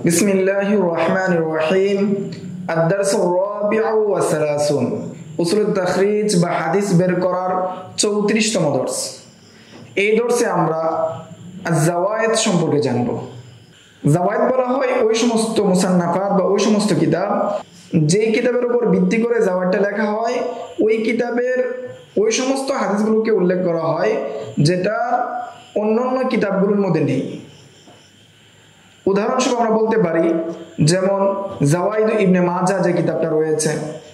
বিসমিল্লাহির রহমানির রহিম। আদ-দারসু আর-রাবিউ ওয়া সালাসুন, উসুলুত তাখরিজ বা হাদিস বের করার 34তম দর্স। এই দর্সে আমরা আজ-জাওয়ায়েদ সম্পর্কে জানব। জাওয়ায়েদ বলা হয় ওই সমস্ত মুসান্নাফাত বা ওই সমস্ত কিতাব যেই কিতাবের উপর ভিত্তি করে জাওয়ায়েদটা লেখা হয়, ওই কিতাবের ওই সমস্ত হাদিসগুলোকে উল্লেখ করা হয় যেটা অন্যান্য কিতাবগুলোর মধ্যে নেই। উদাহরণস্বরূপ আমরা বলতে পারি, যেমন জাওয়াইদ ইবনে মাজাহ যে কিতাবটা রয়েছে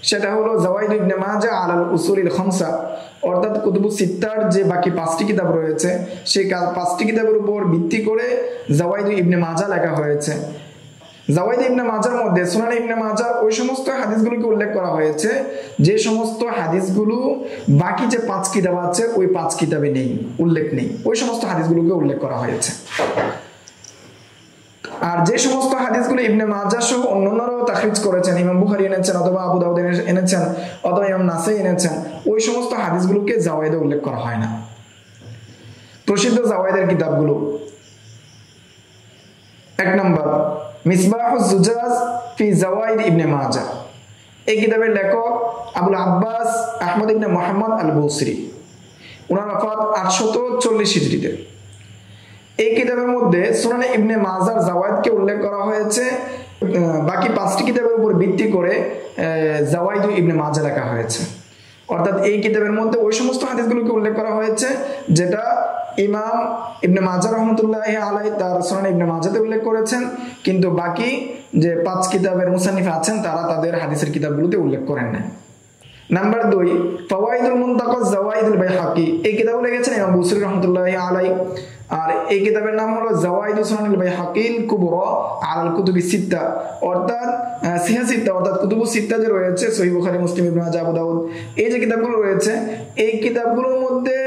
সেটা হলো জাওয়াইদ ইবনে মাজাহ আলাল উসুলিল খামসা, অর্থাৎ কুতুবুস সিত্তার যে বাকি 5টি কিতাব রয়েছে সেই 5টি কিতাবের উপর ভিত্তি করে জাওয়াইদ ইবনে মাজাহ লেখা হয়েছে। জাওয়াইদ ইবনে মাজাহর মধ্যে সুনান ইবনে মাজাহ ওই সমস্ত হাদিসগুলোকে উল্লেখ করা হয়েছে যে সমস্ত হাদিসগুলো বাকি যে 5 কিতাব আছে ওই 5 কিতাবে নেই, উল্লেখ নেই, ওই সমস্ত হাদিসগুলোকে উল্লেখ করা হয়েছে। আর যে সমস্ত হাদিসগুলো ইবনে মাজাহ সহ অন্যান্যরাও তাখরিজ করেছেন, ইমাম বুখারী এনেছেন অথবা আবু দাউদ এনেছেন অথবা ইমাম নাসাই এনেছেন, ওই সমস্ত হাদিসগুলোকে জাওয়ায়েদে উল্লেখ করা হয় না। প্রসিদ্ধ জাওয়ায়েদের কিতাবগুলো: 1 নম্বর মিসবাহুজ জুজাজ ফি জাওয়াইদ ইবনে মাজাহ। এই কিতাবের লেখক আবুল আব্বাস আহমদ ইবনে মুহাম্মদ আল-বুসরি, ওনার ওফাত 840 হিজরিতে। এই কিতাবের মধ্যে সুনানে ইবনে মাজাহর জাওয়ায়েদকে উল্লেখ করা হয়েছে, বাকি 5টি কিতাবের উপর ভিত্তি করে জাওয়াইদ ইবনে মাজাহ লেখা হয়েছে। অর্থাৎ এই কিতাবের মধ্যে ওই সমস্ত হাদিসগুলোকে উল্লেখ করা হয়েছে যেটা ইমাম ইবনে মাজাহ রাহমাতুল্লাহি আলাইহি তার সুনানে ইবনে মাজাহতে উল্লেখ করেছেন, কিন্তু বাকি যে 5 কিতাবের মুসান্নিফ আছেন তারা তাদের হাদিসের কিতাবগুলোতে উল্লেখ করেন না। নাম্বার 2 ফাওয়াইদুল মুনতাকা জাওয়াইদুল বাইহাকি। এই কিতাব লিখেছেন ইমাম বুসরি রাহমাতুল্লাহি আলাইহি, আর এই কিতাবের নাম হলো জাওয়াইদুস সুনানিল বাইহাকিল কুবরা আলাল কুতুবিস সিত্তা, অর্থাৎ সিহা সিত্তা, অর্থাৎ কুতুবুস সিত্তা যে রয়েছে সহিহ বুখারী, মুসলিম, ইবনে মাজাহ, আবু দাউদ, এই যে কিতাবগুলো রয়েছে এই কিতাবগুলোর মধ্যে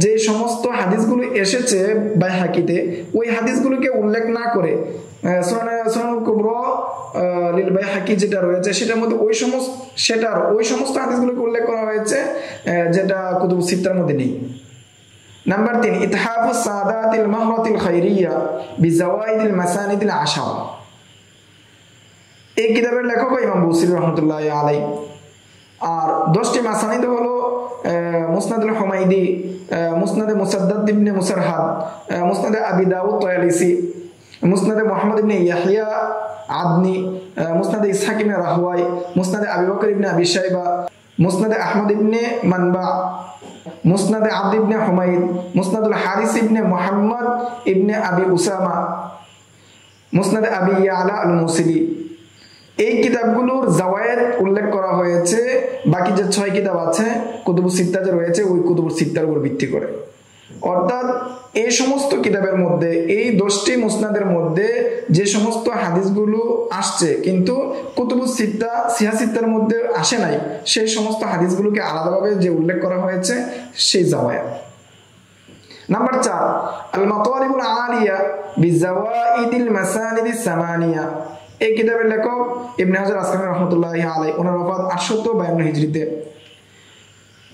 যে সমস্ত হাদিসগুলো এসেছে বাইহাকিতে ওই হাদিসগুলোকে উল্লেখ না করে সুনানুল কুবরা লিল বাইহাকি যেটা রয়েছে সেটার মধ্যে ওই সমস্ত হাদিসগুলোকে উল্লেখ করা হয়েছে যেটা কুতুবুস সিত্তার মধ্যে নেই। নাম্বার 3 ইতহাফুস সাদাতিল মাহরাতিল খায়রিয়া বিজাওয়াইদিল মাসানিদিল আশারা। এই কিতাবের লেখক ইমাম বুসরি রাহমাতুল্লাহি আলাইহি। আর 10টি মাসানিদ হলো মুসনাদুল হুমাইদি, মুসনাদে মুসাদ্দাদ ইবনে মুসারহাদ, মুসনাদে আবি দাউদ তায়ালিসি, মুসনাদে মুহাম্মদ ইবনে ইয়াহইয়া আদনি, মুসনাদে ইসহাক ইবনে রাহওয়াই, মুসনাদে আবি বকর ইবনে আবি শাইবা, মুসনাদে আহমদ ইবনে মানবা, মুসনাদে আবদ ইবনে হুমাইদ, মুসনাদুল হারিস ইবনে মুহাম্মদ ইবনে আবি উসামা, মুসনাদে আবি ইয়ালা আল-মুসিলি। এই কিতাবগুলোর জাওয়ায়েদ উল্লেখ করা হয়েছে বাকি যে 6 কিতাব আছে কুতুবুস সিত্তা যে রয়েছে ওই কুতুবুস সিত্তার উপর ভিত্তি করে। অর্থাৎ এই সমস্ত কিতাবের মধ্যে এই 10টি মুসনাদের মধ্যে যে সমস্ত হাদিসগুলো আসছে কিন্তু কুতুবুস সিত্তা সিহা সিত্তার মধ্যে আসে নাই, সেই সমস্ত হাদিসগুলোকে আলাদাভাবে যে উল্লেখ করা হয়েছে সেই জাওয়ায়েদ। নাম্বার 4 আল মাতালিবুল আলিয়া বিজাওয়াইদিল মাসানিদিস সামানিয়া। এই কিতাবের লেখক ইবনে হাজার আসকালানি রাহমাতুল্লাহি আলাইহি, ওনার ওফাত 852 হিজরিতে।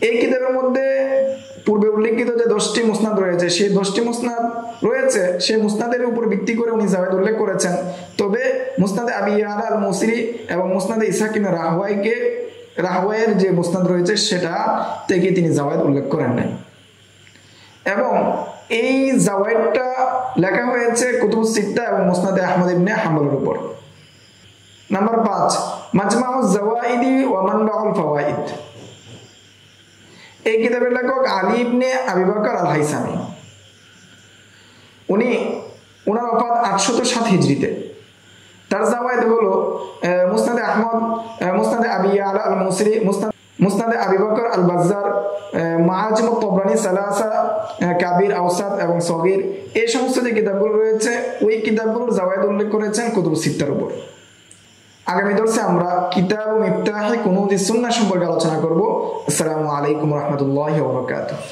এই কিতাবের মধ্যে পূর্বে উল্লেখিত যে 10টি মুসনাদ রয়েছে সেই 10টি মুসনাদ রয়েছে সেই মুসনাদের উপর ভিত্তি করে উনি জাওয়ায়েদ উল্লেখ করেছেন। তবে মুসনাদে আবি ইয়ালা আল-মুসরি এবং মুসনাদে ইসহাক ইবনে রাহওয়াইয়ের যে মুসনাদ রয়েছে সেটা থেকে তিনি জাওয়ায়েদ উল্লেখ করেন নাই। এবং এই জাওয়ায়েদটা লেখা হয়েছে কুতুবুস সিত্তা এবং মুসনাদে আহমদ ইবনে হাম্বলের উপর। নাম্বার 5 মাজমাউজ জাওয়াইদি ওয়া মানবাউল ফাওয়াইদ। এই কিতাবের লেখক আলী ইবনে আবি বকর আল-হাইসামি, ওনার ওফাত 807 হিজরিতে। তার জাওয়ায়েদ হলো মুসনাদে আহমদ, মুসনাদে আবি ইয়ালা আল-মুসরি, মুসনাদে আবি বকর আল-বাজ্জার, মাআজিমুত তাবরানী সালাসা, কাবির, আওসাত এবং সগীর, এই সমস্ত যে কিতাবগুলো রয়েছে ওই কিতাবগুলোর জাওয়ায়েদ উল্লেখ করেছেন কুতুবুস সিত্তার উপর। আগামী দর্শে আমরা কিতাব মিফতাহে কুনুজিস সুন্নাহ সম্পর্কে আলোচনা করব। আসসালামু আলাইকুম ওয়া রাহমাতুল্লাহি ওয়া বারাকাতুহু।